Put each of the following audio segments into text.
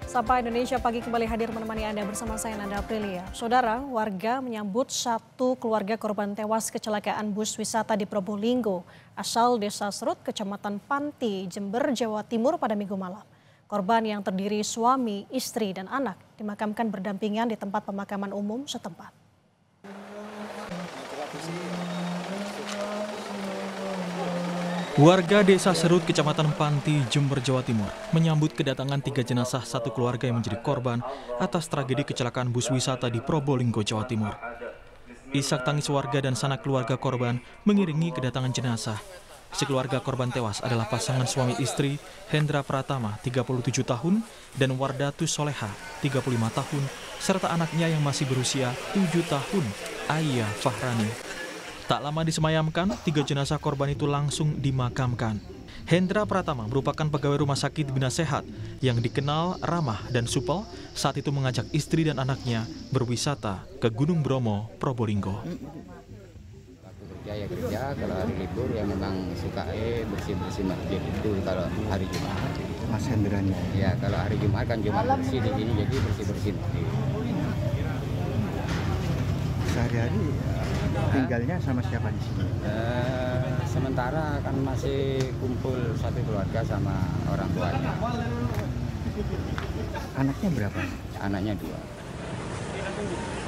Sapa Indonesia Pagi kembali hadir menemani Anda bersama saya Nanda Aprilia. Saudara, warga menyambut satu keluarga korban tewas kecelakaan bus wisata di Probolinggo asal Desa Serut, Kecamatan Panti, Jember, Jawa Timur pada Minggu malam. Korban yang terdiri suami, istri, dan anak dimakamkan berdampingan di tempat pemakaman umum setempat. Warga Desa Serut, Kecamatan Panti, Jember, Jawa Timur menyambut kedatangan 3 jenazah satu keluarga yang menjadi korban atas tragedi kecelakaan bus wisata di Probolinggo, Jawa Timur. Isak tangis warga dan sanak keluarga korban mengiringi kedatangan jenazah. Sekeluarga korban tewas adalah pasangan suami istri Hendra Pratama, 37 tahun, dan Wardatus Soleha, 35 tahun, serta anaknya yang masih berusia 7 tahun, Aya Fahrani. Tak lama disemayamkan, 3 jenazah korban itu langsung dimakamkan. Hendra Pratama merupakan pegawai rumah sakit Bina Sehat yang dikenal ramah dan supel. Saat itu mengajak istri dan anaknya berwisata ke Gunung Bromo, Probolinggo. Kerja, kalau hari libur ya memang suka bersih-bersih masjid itu kalau hari Jumat. Mas Hendranya. Ya kalau hari Jumat kan Jumat bersih di sini, jadi bersih-bersih masjid. Sehari-hari tinggalnya sama siapa di sini? Sementara kan masih kumpul satu keluarga sama orang tuanya. Anaknya berapa? Anaknya 2.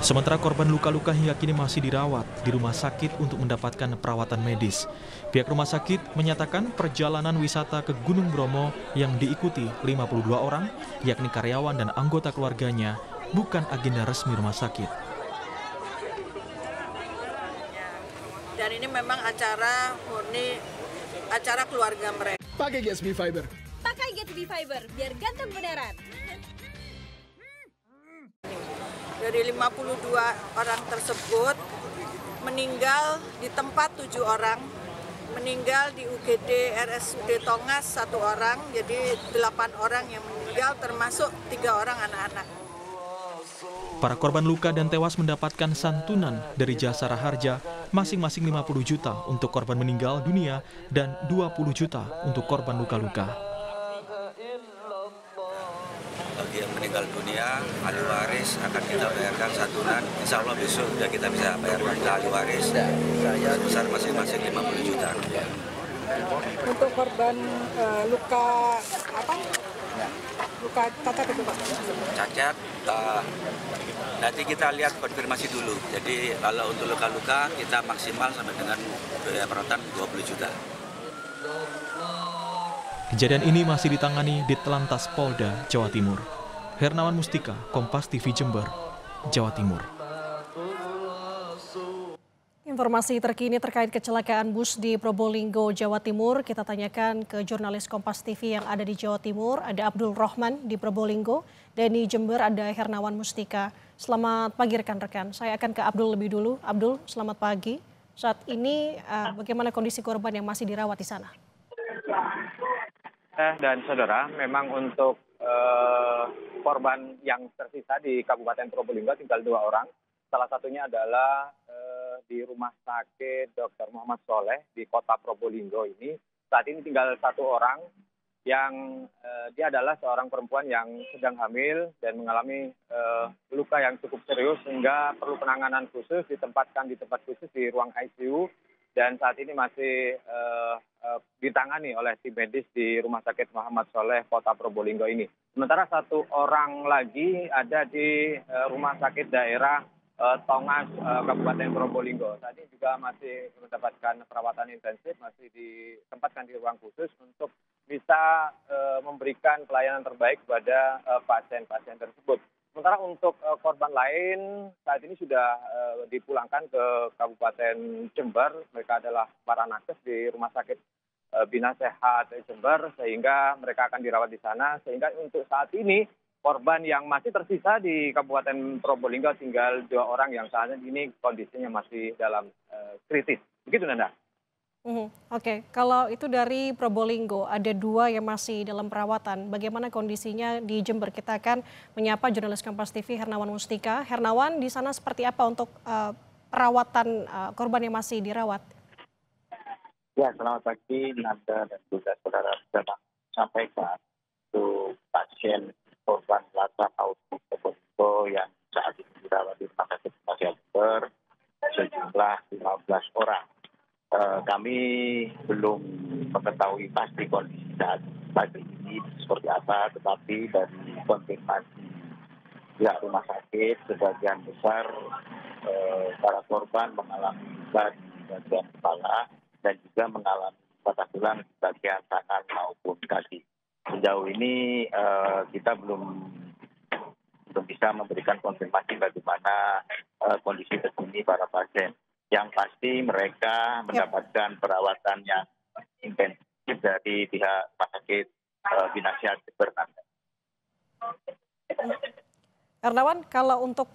Sementara korban luka-luka hingga kini masih dirawat di rumah sakit untuk mendapatkan perawatan medis. Pihak rumah sakit menyatakan perjalanan wisata ke Gunung Bromo yang diikuti 52 orang, yakni karyawan dan anggota keluarganya, bukan agenda resmi rumah sakit. Dan ini memang acara murni acara keluarga mereka. Pakai Gatsby Fiber. Pakai Gatsby Fiber biar ganteng beneran. Dari 52 orang tersebut meninggal di tempat 7 orang, meninggal di UGD RSUD Tongas 1 orang, jadi 8 orang yang meninggal termasuk 3 orang anak-anak. Para korban luka dan tewas mendapatkan santunan dari Jasara Harja masing-masing 50 juta untuk korban meninggal dunia dan 20 juta untuk korban luka-luka. Bagi yang meninggal dunia, ahli waris akan kita bayarkan santunan. Insya Allah besok sudah kita bisa bayarkan ke ahli waris sebesar masing-masing 50 juta. Untuk korban luka apa? Luka cacat itu Pak? Cacat, nanti kita lihat konfirmasi dulu. Jadi kalau untuk luka-luka kita maksimal sampai dengan biaya perawatan 20 juta. Kejadian ini masih ditangani di Telantas Polda, Jawa Timur. Hernawan Mustika, Kompas TV Jember, Jawa Timur. Informasi terkini terkait kecelakaan bus di Probolinggo, Jawa Timur, kita tanyakan ke jurnalis Kompas TV yang ada di Jawa Timur, ada Abdul Rohman di Probolinggo, dan di Jember ada Hernawan Mustika. Selamat pagi rekan-rekan, saya akan ke Abdul lebih dulu. Abdul, selamat pagi. Saat ini bagaimana kondisi korban yang masih dirawat di sana? Dan saudara, memang untuk korban yang tersisa di Kabupaten Probolinggo tinggal 2 orang. Salah satunya adalah di Rumah Sakit Dr. Muhammad Soleh di Kota Probolinggo ini. Saat ini tinggal 1 orang yang dia adalah seorang perempuan yang sedang hamil dan mengalami luka yang cukup serius sehingga perlu penanganan khusus, ditempatkan di tempat khusus di ruang ICU dan saat ini masih ditangani oleh tim medis di Rumah Sakit Muhammad Soleh Kota Probolinggo ini. Sementara 1 orang lagi ada di Rumah Sakit Daerah Tongas Kabupaten Probolinggo. Tadi juga masih mendapatkan perawatan intensif, masih ditempatkan di ruang khusus untuk bisa memberikan pelayanan terbaik kepada pasien-pasien tersebut. Sementara untuk korban lain saat ini sudah dipulangkan ke Kabupaten Jember. Mereka adalah para nakes di Rumah Sakit Bina Sehat Jember sehingga mereka akan dirawat di sana. Sehingga untuk saat ini korban yang masih tersisa di Kabupaten Probolinggo tinggal 2 orang yang saat ini kondisinya masih dalam kritis. Begitu Nanda. Oke, kalau itu dari Probolinggo ada 2 yang masih dalam perawatan. Bagaimana kondisinya di Jember? Kita akan menyapa jurnalis Kompas TV Hernawan Mustika. Hernawan, di sana seperti apa untuk perawatan korban yang masih dirawat? Ya, selamat pagi Nanda dan juga saudara sudah sampaikan untuk pasien korban laka maut di Probolinggo yang saat ini dirawat di Rumah Sakit Spasial Jember sejumlah 15 orang. Kami belum mengetahui pasti kondisi saat pagi ini seperti apa, tetapi dari konfirmasi pihak rumah sakit sebagian besar para korban mengalami luka di bagian kepala dan juga mengalami patah tulang di bagian tangan maupun kaki. Sejauh ini kita belum bisa memberikan konfirmasi bagaimana kondisi terkini para pasien. Yang pasti mereka mendapatkan perawatan yang intensif dari pihak Rumah Sakit Binasihat Jember. Hernawan, kalau untuk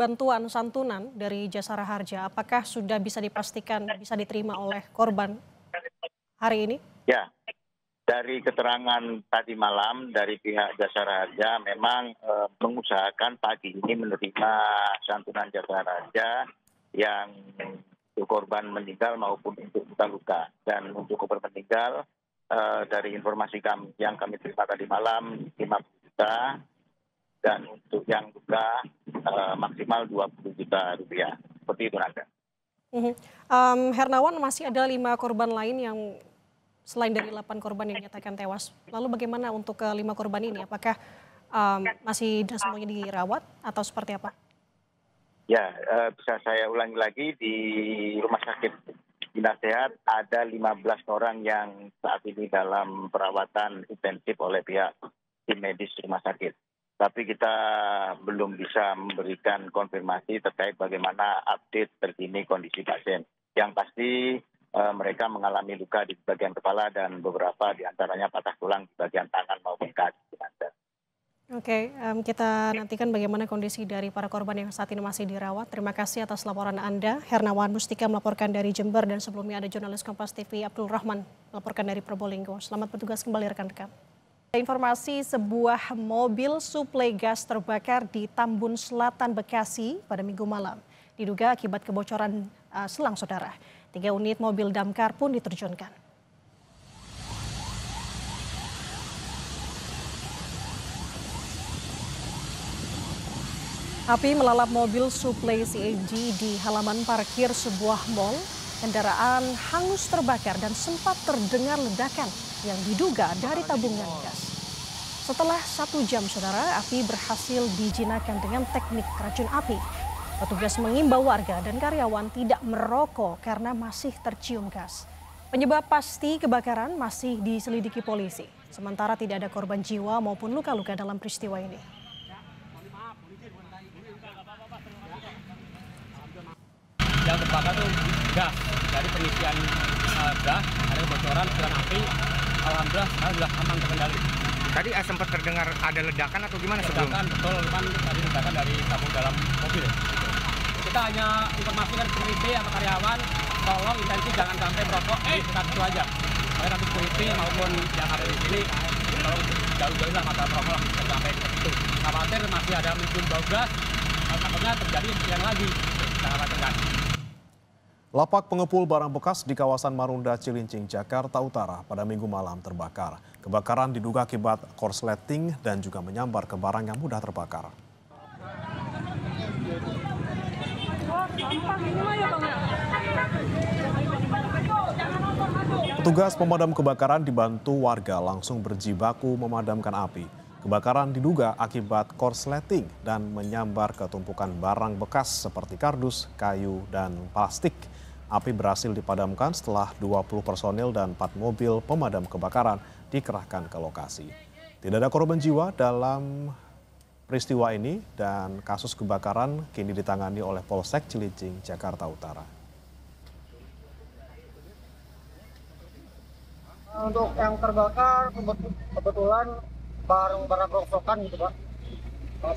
bantuan santunan dari Jasara Harja, apakah sudah bisa dipastikan bisa diterima oleh korban hari ini? Ya, dari keterangan tadi malam dari pihak Jasara Harja memang mengusahakan pagi ini menerima santunan Jasara Harja yang untuk korban meninggal maupun untuk luka-luka. Dan untuk korban meninggal, dari informasi yang kami terima tadi malam, 50 juta. Dan untuk yang luka maksimal 20 juta rupiah. Seperti itu, Nanda. Hernawan, masih ada 5 korban lain yang selain dari 8 korban yang dinyatakan tewas. Lalu bagaimana untuk ke 5 korban ini? Apakah masih semuanya dirawat atau seperti apa? Ya, bisa saya ulangi lagi, di Rumah Sakit Binasihat ada 15 orang yang saat ini dalam perawatan intensif oleh pihak tim medis rumah sakit. Tapi kita belum bisa memberikan konfirmasi terkait bagaimana update terkini kondisi pasien. Yang pasti mereka mengalami luka di bagian kepala dan beberapa diantaranya patah tulang di bagian tangan maupun kaki. Oke, kita nantikan bagaimana kondisi dari para korban yang saat ini masih dirawat. Terima kasih atas laporan Anda. Hernawan Mustika melaporkan dari Jember dan sebelumnya ada jurnalis Kompas TV Abdul Rahman melaporkan dari Probolinggo. Selamat bertugas kembali rekan-rekan. Informasi sebuah mobil suplai gas terbakar di Tambun Selatan, Bekasi pada Minggu malam. Diduga akibat kebocoran selang saudara. 3 unit mobil damkar pun diterjunkan. Api melalap mobil suplai CNG di halaman parkir sebuah mal. Kendaraan hangus terbakar dan sempat terdengar ledakan yang diduga dari tabungan gas. Setelah 1 jam, saudara, api berhasil dijinakkan dengan teknik racun api. Petugas mengimbau warga dan karyawan tidak merokok karena masih tercium gas. Penyebab pasti kebakaran masih diselidiki polisi. Sementara tidak ada korban jiwa maupun luka-luka dalam peristiwa ini. Yang terbakar itu gas, dari pengisian gas, ada kebocoran, silang api, alhamdulillah sekarang sudah aman terkendali. Tadi sempat terdengar ada ledakan atau gimana sebelum? Ledakan, betul, kan tadi ledakan dari tabung dalam mobil. Kita hanya informasikan security atau karyawan, tolong intensif jangan sampai merokok, dekat itu aja. Supaya nanti security maupun yang ada di sini, tolong jauh-jauh lah masalah merokok, jangan sampai ke situ. Khawatir masih ada mencium bau gas, takutnya terjadi yang lagi, jangan khawatirkan. Lapak pengepul barang bekas di kawasan Marunda, Cilincing, Jakarta Utara pada Minggu malam terbakar. Kebakaran diduga akibat korsleting dan juga menyambar ke barang yang mudah terbakar. Petugas pemadam kebakaran dibantu warga langsung berjibaku memadamkan api. Kebakaran diduga akibat korsleting dan menyambar ke tumpukan barang bekas seperti kardus, kayu, dan plastik. Api berhasil dipadamkan setelah 20 personil dan 4 mobil pemadam kebakaran dikerahkan ke lokasi. Tidak ada korban jiwa dalam peristiwa ini dan kasus kebakaran kini ditangani oleh Polsek Cilincing, Jakarta Utara. Untuk yang terbakar kebetulan barang rongsokan gitu Pak.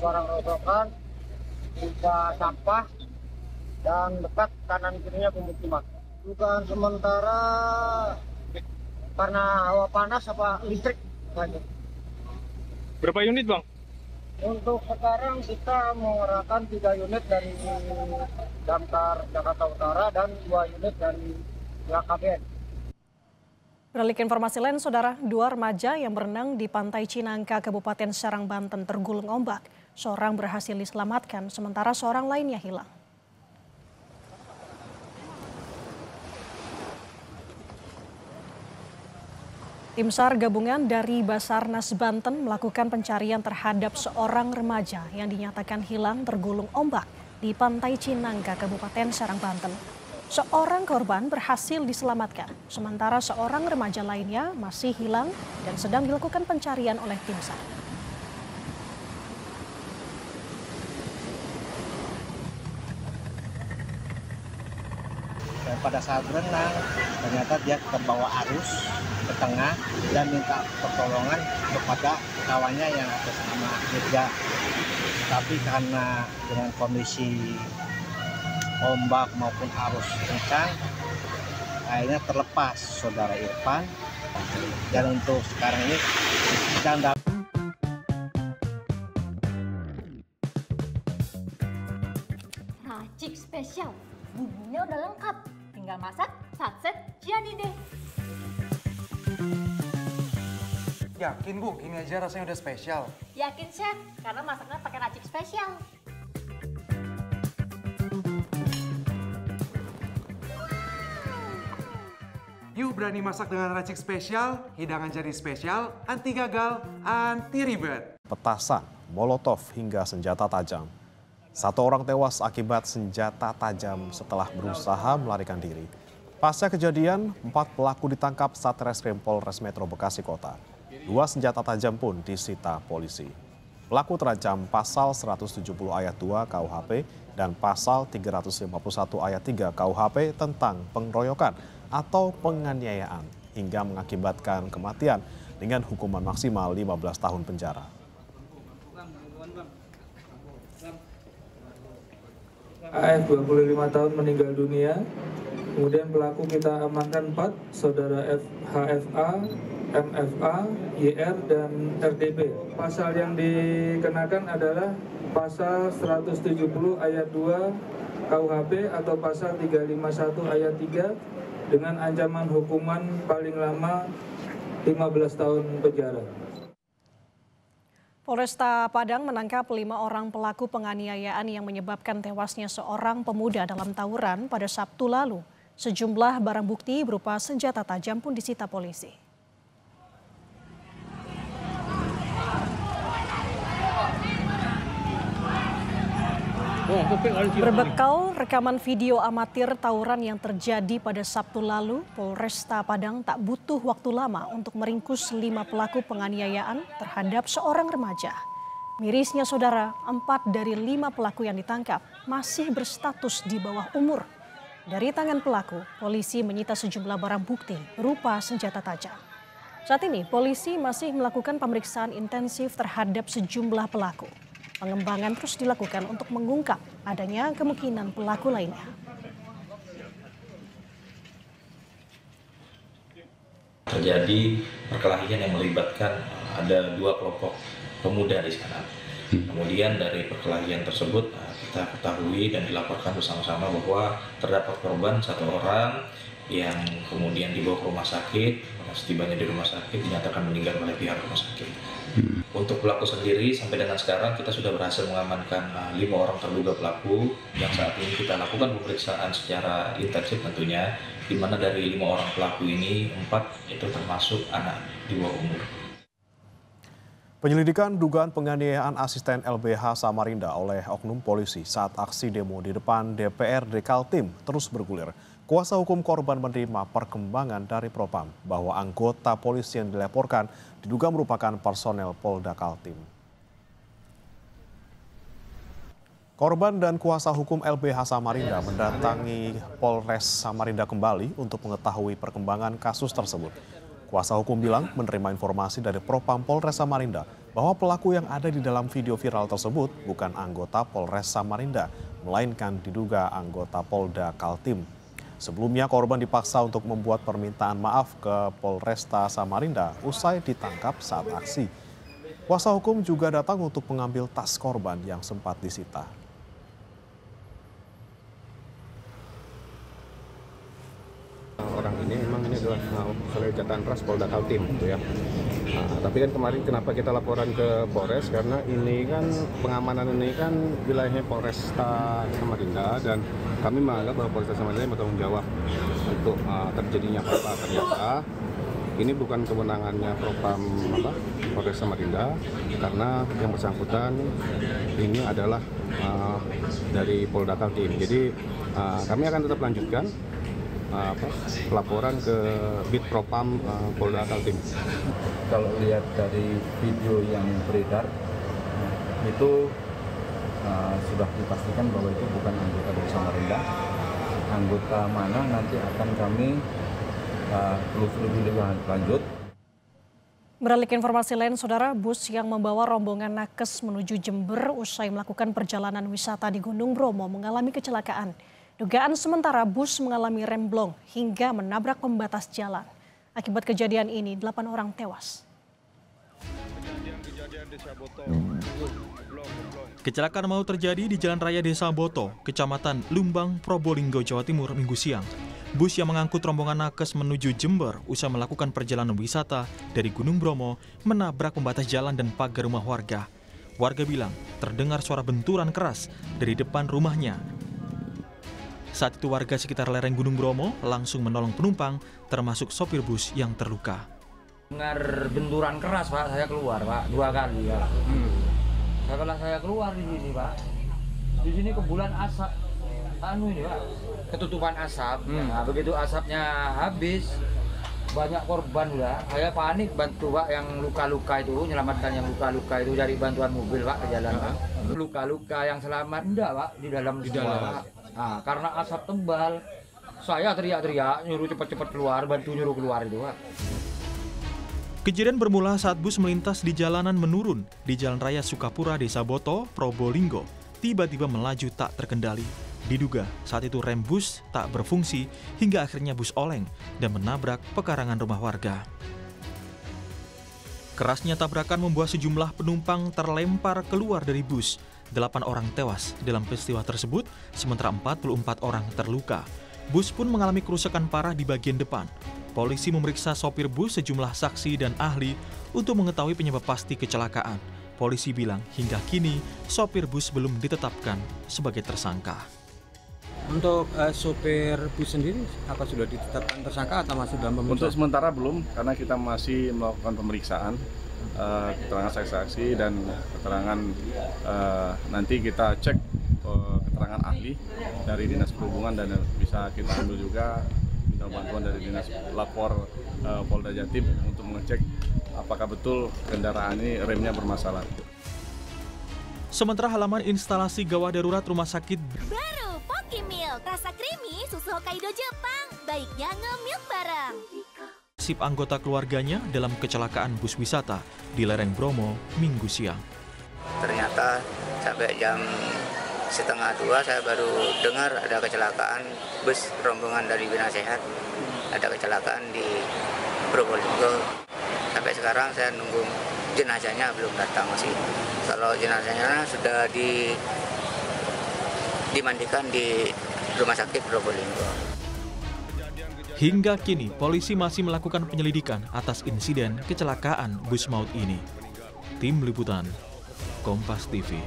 Barang rongsokan, bisa sampah, dan dekat kanan kirinya pemukiman. Dugaan sementara karena hawa panas apa listrik saja. Berapa unit Bang? Untuk sekarang kita mengerahkan 3 unit dari Damkar Jakarta Utara dan 2 unit dari KBN. Beralih ke informasi lain, Saudara, 2 remaja yang berenang di Pantai Cinangka, Kabupaten Serang, Banten tergulung ombak. Seorang berhasil diselamatkan, sementara seorang lainnya hilang. Tim SAR gabungan dari Basarnas Banten melakukan pencarian terhadap seorang remaja yang dinyatakan hilang tergulung ombak di Pantai Cinangka, Kabupaten Serang, Banten. Seorang korban berhasil diselamatkan, sementara seorang remaja lainnya masih hilang dan sedang dilakukan pencarian oleh tim SAR. Dan pada saat berenang, ternyata dia terbawa arus ke tengah dan minta pertolongan kepada kawannya yang atas nama Irja. Tapi karena dengan kondisi ombak maupun arus kencang, akhirnya terlepas saudara Irfan. Dan untuk sekarang ini sedang dalam racik spesial, bumbunya udah lengkap, tinggal masak, satset, jadi deh. Yakin Bu, ini aja rasanya udah spesial. Yakin Chef, karena masaknya pakai racik spesial. Yuk berani masak dengan racik spesial, hidangan jadi spesial, anti gagal, anti ribet. Petasan, molotov hingga senjata tajam. 1 orang tewas akibat senjata tajam setelah berusaha melarikan diri. Pasca kejadian, 4 pelaku ditangkap Satreskrim Polres Metro Bekasi Kota. 2 senjata tajam pun disita polisi. Pelaku terancam pasal 170 ayat 2 KUHP dan pasal 351 ayat 3 KUHP tentang pengeroyokan atau penganiayaan hingga mengakibatkan kematian dengan hukuman maksimal 15 tahun penjara. AF 25 tahun meninggal dunia. Kemudian pelaku kita amankan 4, saudara HFA, MFA, YR, dan RDB. Pasal yang dikenakan adalah pasal 170 ayat 2 KUHP atau pasal 351 ayat 3 dengan ancaman hukuman paling lama 15 tahun penjara. Polresta Padang menangkap 5 orang pelaku penganiayaan yang menyebabkan tewasnya seorang pemuda dalam tawuran pada Sabtu lalu. Sejumlah barang bukti berupa senjata tajam pun disita polisi. Berbekal rekaman video amatir tawuran yang terjadi pada Sabtu lalu, Polresta Padang tak butuh waktu lama untuk meringkus 5 pelaku penganiayaan terhadap seorang remaja. Mirisnya saudara, 4 dari 5 pelaku yang ditangkap masih berstatus di bawah umur. Dari tangan pelaku, polisi menyita sejumlah barang bukti berupa senjata tajam. Saat ini, polisi masih melakukan pemeriksaan intensif terhadap sejumlah pelaku. Pengembangan terus dilakukan untuk mengungkap adanya kemungkinan pelaku lainnya. Terjadi perkelahian yang melibatkan ada 2 kelompok pemuda di sana. Kemudian dari perkelahian tersebut kita ketahui dan dilaporkan bersama-sama bahwa terdapat korban 1 orang yang kemudian dibawa ke rumah sakit. Setibanya di rumah sakit dinyatakan meninggal oleh pihak rumah sakit. Untuk pelaku sendiri sampai dengan sekarang kita sudah berhasil mengamankan 5 orang terduga pelaku yang saat ini kita lakukan pemeriksaan secara intensif tentunya, di mana dari 5 orang pelaku ini 4 itu termasuk anak di bawah umur. Penyelidikan dugaan penganiayaan asisten LBH Samarinda oleh oknum polisi saat aksi demo di depan DPRD Kaltim terus bergulir. Kuasa hukum korban menerima perkembangan dari Propam bahwa anggota polisi yang dilaporkan diduga merupakan personel Polda Kaltim. Korban dan kuasa hukum LBH Samarinda mendatangi Polres Samarinda kembali untuk mengetahui perkembangan kasus tersebut. Kuasa hukum bilang menerima informasi dari Propam Polres Samarinda bahwa pelaku yang ada di dalam video viral tersebut bukan anggota Polres Samarinda, melainkan diduga anggota Polda Kaltim. Sebelumnya korban dipaksa untuk membuat permintaan maaf ke Polresta Samarinda usai ditangkap saat aksi. Kuasa hukum juga datang untuk mengambil tas korban yang sempat disita. Orang ini memang memang ini adalah personil Jatan Ras Polda Kaltim gitu ya. Tapi kan kemarin kenapa kita laporan ke Polres, karena ini kan pengamanan ini kan wilayahnya Polresta Samarinda, dan kami menganggap bahwa Polresta Samarinda bertanggung jawab untuk terjadinya apa ternyata. Ini bukan kewenangannya Propam Polres Samarinda, karena yang bersangkutan ini adalah dari Polda Kaltim. Jadi kami akan tetap lanjutkan laporan ke Bid Propam Polda Kaltim. Kalau lihat dari video yang beredar itu sudah dipastikan bahwa itu bukan anggota dari Samarinda. Anggota mana nanti akan kami lebih lanjut. Beralih ke informasi lain, Saudara, bus yang membawa rombongan nakes menuju Jember usai melakukan perjalanan wisata di Gunung Bromo mengalami kecelakaan. Dugaan sementara bus mengalami remblong hingga menabrak pembatas jalan. Akibat kejadian ini, 8 orang tewas. Kecelakaan maut terjadi di Jalan Raya Desa Boto, Kecamatan Lumbang, Probolinggo, Jawa Timur, Minggu siang. Bus yang mengangkut rombongan nakes menuju Jember usai melakukan perjalanan wisata dari Gunung Bromo menabrak pembatas jalan dan pagar rumah warga. Warga bilang terdengar suara benturan keras dari depan rumahnya. Saat itu warga sekitar lereng Gunung Bromo langsung menolong penumpang termasuk sopir bus yang terluka. Dengar benturan keras Pak, saya keluar Pak 2 kali ya. Setelah saya keluar di sini Pak, di sini kebulan asap, ini Pak, ketutupan asap. Nah, begitu asapnya habis, banyak korban udah. Saya panik bantu Pak yang luka-luka itu, menyelamatkan yang luka-luka itu dari bantuan mobil Pak ke jalan. Luka-luka yang selamat enggak Pak di dalam. Pak. Nah, karena asap tebal, saya teriak-teriak nyuruh cepat-cepat keluar, bantu nyuruh keluar itu Pak. Kejadian bermula saat bus melintas di jalanan menurun di Jalan Raya Sukapura, Desa Boto, Probolinggo, tiba-tiba melaju tak terkendali. Diduga saat itu rem bus tak berfungsi hingga akhirnya bus oleng dan menabrak pekarangan rumah warga. Kerasnya tabrakan membuat sejumlah penumpang terlempar keluar dari bus. 8 orang tewas dalam peristiwa tersebut, sementara 44 orang terluka. Bus pun mengalami kerusakan parah di bagian depan. Polisi memeriksa sopir bus, sejumlah saksi dan ahli untuk mengetahui penyebab pasti kecelakaan. Polisi bilang hingga kini sopir bus belum ditetapkan sebagai tersangka. Untuk sopir bus sendiri, apa sudah ditetapkan tersangka atau masih dalam pemeriksaan? Untuk sementara belum, karena kita masih melakukan pemeriksaan, keterangan saksi-saksi dan keterangan nanti kita cek keterangan ahli dari Dinas Perhubungan, dan bisa kita ambil juga minta bantuan dari Dinas Lapor Polda Jatim untuk mengecek apakah betul kendaraan ini remnya bermasalah. Sementara halaman instalasi gawat darurat rumah sakit baru Poki Milk, rasa creamy susu Hokkaido Jepang, baiknya nge-milk bareng. Sip anggota keluarganya dalam kecelakaan bus wisata di lereng Bromo Minggu siang. Ternyata sampai jam 1:30 saya baru dengar ada kecelakaan bus rombongan dari Bina Sehat. Ada kecelakaan di Probolinggo. Sampai sekarang saya nunggu jenazahnya belum datang masih. Kalau jenazahnya sudah dimandikan di rumah sakit Probolinggo. Hingga kini polisi masih melakukan penyelidikan atas insiden kecelakaan bus maut ini. Tim Liputan Kompas TV.